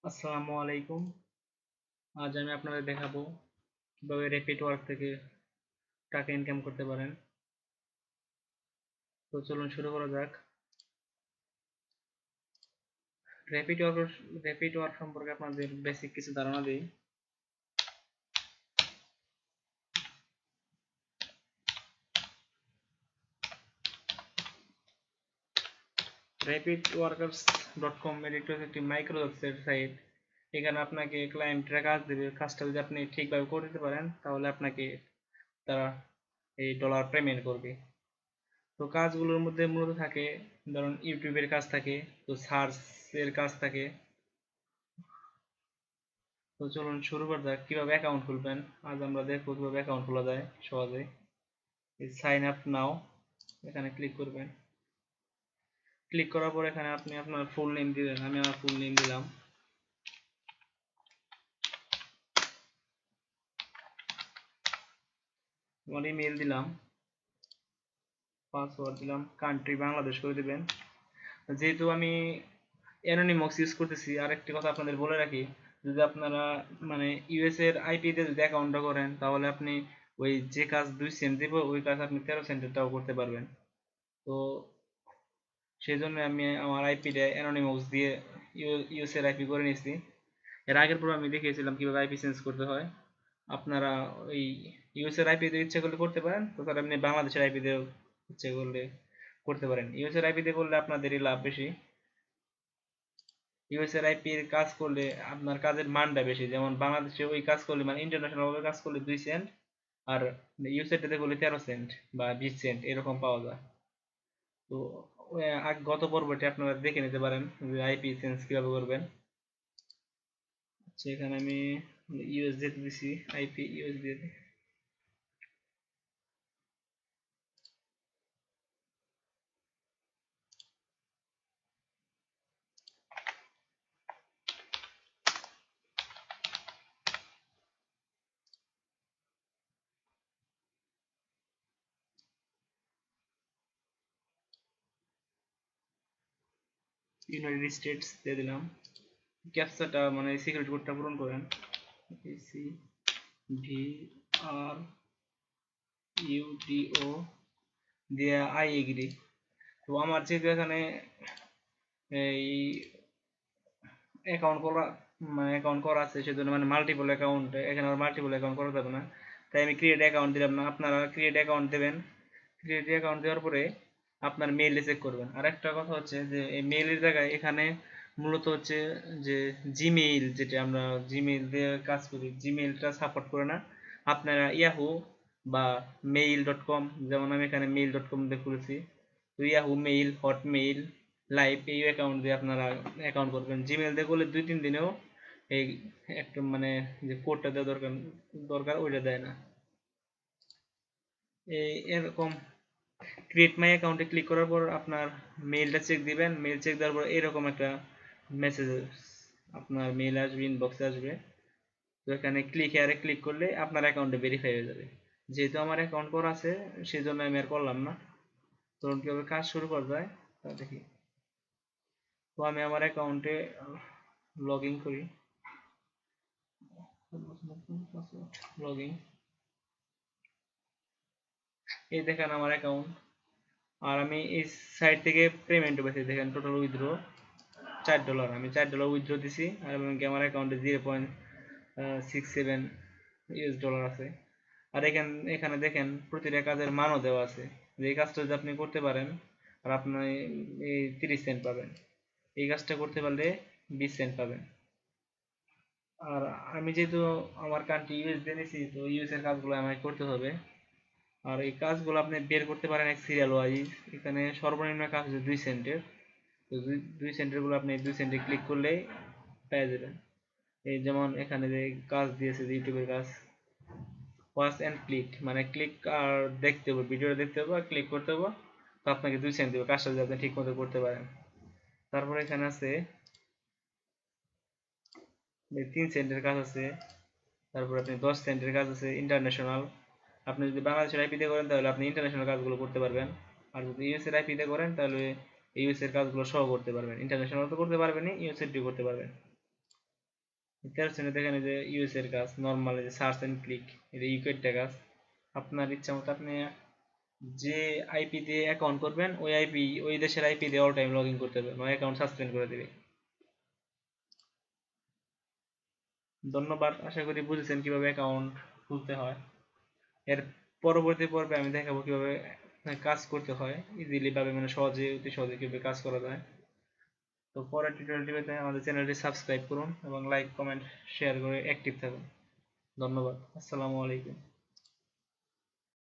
আসসালামু আলাইকুম। আজ আমি আপনাদের দেখাবো কিভাবে র্যাপিড ওয়ার্ক থেকে টাকা ইনকাম করতে পারেন। তো চলুন শুরু করা যাক। র্যাপিড ওয়ার্ক র্যাপিড ওয়ার্ক সম্পর্কে আপনাদের বেসিক কিছু ধারণা দিই। rapidworkers.com একটি মাইক্রোসফটের সাইট। এখানে আপনাকে ক্লায়েন্টরা কাজ দেবে, কাজটা যদি আপনি ঠিকভাবে করে দিতে পারেন তাহলে আপনাকে তারা এই ডলার পেমেন্ট করবে। তো কাজগুলোর মধ্যে মূলত থাকে, ধরুন ইউটিউবের কাজ থাকে, তো সার্চের কাজ থাকে। তো চলুন শুরু করা যাক কিভাবে অ্যাকাউন্ট খুলবেন। আজ আমরা দেখবো কিভাবে অ্যাকাউন্ট খোলা যায় সহজে। এই সাইন আপ নাও এখানে ক্লিক করবেন। ক্লিক করার পর এখানে আপনি আপনার ফুল নেম দিবেন। আমি আমার ফুল নেম দিলাম। আমার ইমেল দিলাম, পাসওয়ার্ড দিলাম, কান্ট্রি বাংলাদেশ করে দিবেন। যেহেতু আমি অ্যানোনিমাস ইউজ করতেছি, আরেকটি কথা আপনাদের বলে রাখি, যদি আপনারা মানে ইউএস এর আইপি তে যদি অ্যাকাউন্টটা করেন তাহলে আপনি ওই যে কাজ 2 সেন্ট দিব ওই কাজ আপনি 13 সেন্টেরটাও করতে পারবেন। তো সেই জন্য আমি আমার আইপিটা অ্যানোনিমাস দিয়ে ইউএস এর আইপি করে নিয়েছি। এর আগের পর আমি দেখিয়েছিলাম কিভাবে আইপি চেঞ্জ করতে হয়। আপনারা ওই ইউএস এর আইপি দিয়ে ইচ্ছে করলে করতে পারেন, তো তার আপনি বাংলাদেশের আইপি দিয়েও ইচ্ছে করলে করতে পারেন। ইউএস এর আইপি দিয়ে করলে আপনাদেরই লাভ বেশি। ইউএস এর আইপি এর কাজ করলে আপনার কাজের মানটা বেশি, যেমন বাংলাদেশে ওই কাজ করলে মানে ইন্টারন্যাশনাল ভাবে কাজ করলে 2 সেন্ট, আর ইউএস এর করলে 13 সেন্ট বা 20 সেন্ট এরকম পাওয়া যায়। তো গত পর্বটি আপনারা দেখে নিতে পারেন যে আইপি চেঞ্জ কিভাবে করবেন। আচ্ছা, এখানে আমি ইউএসডি দিছি, আইপি ইউএসডি ইউনাইটেড স্টেটস দিয়ে দিলাম। ক্যাপচাটা মানে সিকিউরিটি কোডটা পূরণ করেন। সি ভি আর ইউডিও দিয়ে আই এগ্রি। তো আমার যেহেতু এখানে এই অ্যাকাউন্ট করা মানে অ্যাকাউন্ট করা আছে, সেজন্য মানে মাল্টিপল অ্যাকাউন্ট, এখানে আর মাল্টিপল অ্যাকাউন্ট করা যাবে না, তাই আমি ক্রিয়েট অ্যাকাউন্ট দিলাম না। আপনারা ক্রিয়েট অ্যাকাউন্ট দেবেন। ক্রিয়েট অ্যাকাউন্ট দেওয়ার পরে আপনার মেইলে চেক করবেন। আর একটা কথা হচ্ছে যে এই মেইলের জায়গায় এখানে মূলত হচ্ছে যে জিমেইল, যেটা আমরা জিমেইল দিয়ে কাজ করি, জিমেইলটা সাপোর্ট করে না। আপনারা ইয়াহু বা mail.com, যেমন আমি এখানে mail.com দিয়ে খুলেছি, তো ইয়াহু মেইল, হটমেইল, লাইভ এই অ্যাকাউন্ট দিয়ে আপনারা অ্যাকাউন্ট করবেন। জিমেইল দিয়ে করলে 2-3 দিনেও এই একটা মানে যে কোডটা দেওয়া দরকার দরকার ওইটা দেয় না। এই এরকম ক্রিয়েট মাই অ্যাকাউন্টে ক্লিক করার পর আপনার মেইলটা চেক দিবেন। মেইল চেক দেওয়ার পর এরকম একটা মেসেজ আপনার মেইল আসবে, ইনবক্সে আসবে। তো এখানে ক্লিক হেয়ারে ক্লিক করলে আপনার অ্যাকাউন্টে ভেরিফাই হয়ে যাবে। যেহেতু আমার অ্যাকাউন্ট করা আছে সেই জন্য আমি আর করলাম না। ধরুন কীভাবে কাজ শুরু করা যায় তা দেখি। তো আমি আমার অ্যাকাউন্টে লগ ইন করি। লগ ইন, এই দেখেন আমার অ্যাকাউন্ট। আর আমি এই সাইট থেকে পেমেন্টও পেয়েছি, দেখেন টোটাল উইথড্র $4। আমি $4 উইথড্র দিছি, আর এবং আমার অ্যাকাউন্টে 0.67 ইউএস ডলার আছে। আর এখানে দেখেন প্রতিটা কাজের মানও দেওয়া আছে, যে এই কাজটা যদি আপনি করতে পারেন আর আপনি এই 30 সেন্ট পাবেন, এই কাজটা করতে পারলে 20 সেন্ট পাবেন। আর আমি যেহেতু আমার কান্ট্রি ইউএস দিয়ে নিছি, তো ইউএস এর কাজগুলো আমাকে করতে হবে। আর এই কাজগুলো আপনি বের করতে পারেন এক সিরিয়াল ওয়াইজ। এখানে সর্বনিম্ন কাজ হচ্ছে 2 সেন্টের, তো 2 সেন্টের গুলো আপনি 2 সেন্টে ক্লিক করলেই পেয়ে যাবেন। এই যেমন এখানে যে কাজ দিয়েছে যে ইউটিউবের কাজ, ওয়াচ অ্যান্ড ক্লিক, মানে ক্লিক আর দেখতে হবে, ভিডিওটা দেখতে হবে আর ক্লিক করতে হবে, তো আপনাকে 2 সেন্ট দেবে কাজটা যদি আপনি ঠিক মতো করতে পারেন। তারপরে এখানে আছে 3 সেন্টের কাজ আছে। তারপর আপনি 10 সেন্টের কাজ আছে ইন্টারন্যাশনাল। আপনি যদি বাংলাদেশের আইপিতে করেন তাহলে আপনি ইন্টারন্যাশনাল কাজগুলো করতে পারবেন। আর যদি ইউএস এর আইপিতে করেন তাহলে ইউএস এর কাজগুলো সহ করতে পারবেন, ইন্টারন্যাশনাল তো করতে পারবেন, ইউএস এর করতে পারবেন। 13 দেখেন যে ইউএস এর কাজ নর্মাল যে সার্চ এন্ড ক্লিক এটা ইউকের কাজ আপনার ইচ্ছা মতো আপনি যে আইপি দিয়ে অ্যাকাউন্ট করবেন ওই আইপি ওই দেশের আইপি দিয়ে অল টাইম লগ ইন করতে হবে নয় অ্যাকাউন্ট সাসপেন্ড করে দেবে। ধন্যবাদ, আশা করি বুঝেছেন কিভাবে অ্যাকাউন্ট খুলতে হয়। এর পরবর্তী পর্বে আমি দেখাবো কিভাবে কাজ করতে হয় ইজিলি ভাবে, মানে সহজে অতি সহজে কিভাবে কাজ করা যায়। তো পরের টিউটোরিয়ালটি পেতে আমাদের চ্যানেলটি সাবস্ক্রাইব করুন এবং লাইক কমেন্ট শেয়ার করে অ্যাক্টিভ থাকুন। ধন্যবাদ, আসসালামু আলাইকুম।